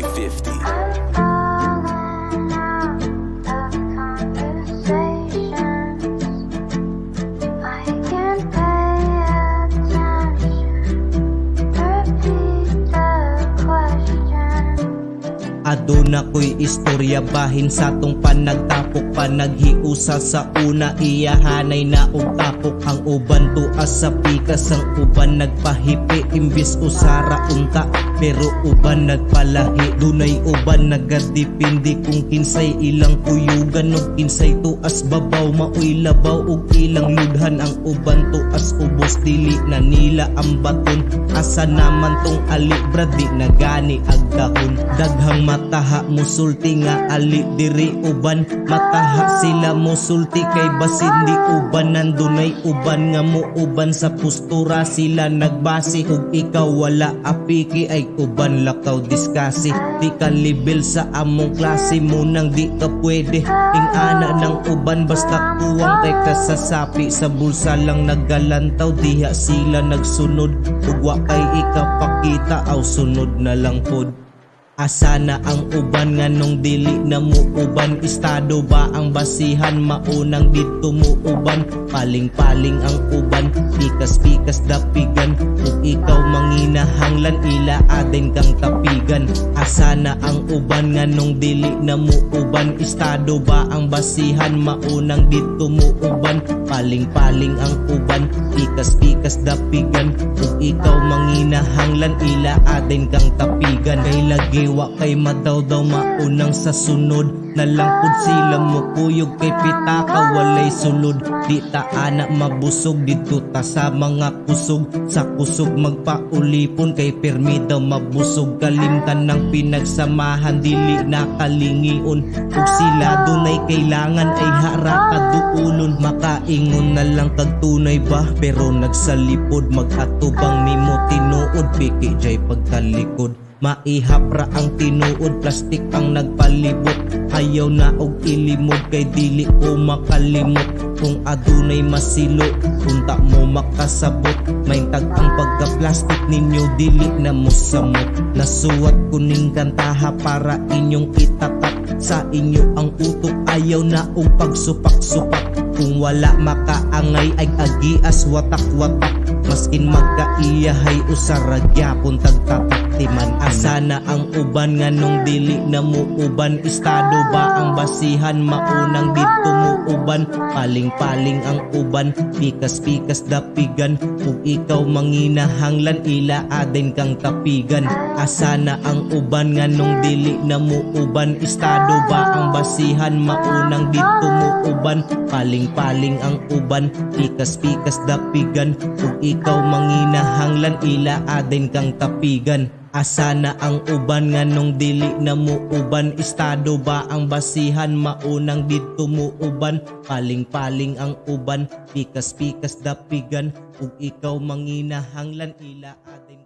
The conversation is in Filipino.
DJ 50. Aduna ko'y istorya bahin sa tong panagtapok, panaghiusa sa una iyahanay na og tapok. Ang uban tuas sa pikas, ang uban nagpahipi imbis usara unta, pero uban nagpalahi. Dunay uban nagadipindi kung kinsay ilang kuyugan ug kinsay tuas babaw, maoy labaw ug ilang ludhan. Ang uban tuas ubos dili na nila ang baton, asa naman tong alibra di nagani agdahon. Daghang mataha musulti nga ali diri uban, mataha sila musulti kay basin di uban. Nandunay uban nga mo uban sa postura sila nagbase, ug ikaw wala apiki ay uban lakaw diskasi. Di ka level sa among klase mo nang di ka pwede ingana ng uban, basta kuwang kay kasasapi sa bulsa lang nagalantaw. Diha sila nagsunod ug wa kay ikapakita aw sunod na lang pod. Asa na ang uban nga nung dili na mo uban, estado ba ang basihan maunang dito mo uban. Paling-paling ang uban, pikas-pikas dapigan, ug ikaw manginahanglan ila aden kang tapigan. Asa na ang uban nga nung dili na mo uban, estado ba ang basihan maunang dito mo uban. Paling-paling ang uban, pikas-pikas dapigan, ug ikaw manginahanglan ila aden kang tapigan. Kay lagi wa kay madaw-daw maunang sa sunod, nalangkod sila mo kuyog kay pitaka walay sulod. Di ta anak mabusog dito ta sa mga kusog, sa kusog magpaulipon kay permi daw mabusog. Kalimtan ng pinagsamahan dili nakalingion, ug sila dunay kailangan ay hara kaduulon. Makaingon na lang kag tunay ba pero nagsalipod, mag-atubang nimo tinuod piki jay pagkalikod. Maihapra ang tinuod, plastik ang nagpalibot, ayaw na og ilimod kay dili ko makalimot. Kung adunay masilo punta mo makasabot, maintag ang pagka-plastik ninyo dili na mo samot. Nasuwat kuning kantaha para inyong itatak, sa inyo ang utok ayaw na og pagsupak-supak. Kung wala makaangay ay agias watak-watak, maskin magkaiyahay usaragya kung tagtapaktiman. Asa na ang uban nga nung dili na mo uban, estado ba ang basihan maunang dito mo uban. Paling-paling ang uban, pikas-pikas dapigan, ug ikaw manginahanglan ila aden kang tapigan. Asa na ang uban nga nung dili na mo uban, estado ba ang basihan maunang dito mo uban. Paling-paling ang uban, pikas-pikas dapigan, ug ikaw manginahanglan ila aden kang tapigan. Asa na ang uban nga nung dili na mo uban, estado ba ang basihan maunang dito mo uban. Paling-paling ang uban, pikas-pikas dapigan, ug ikaw manginahanglan ila aden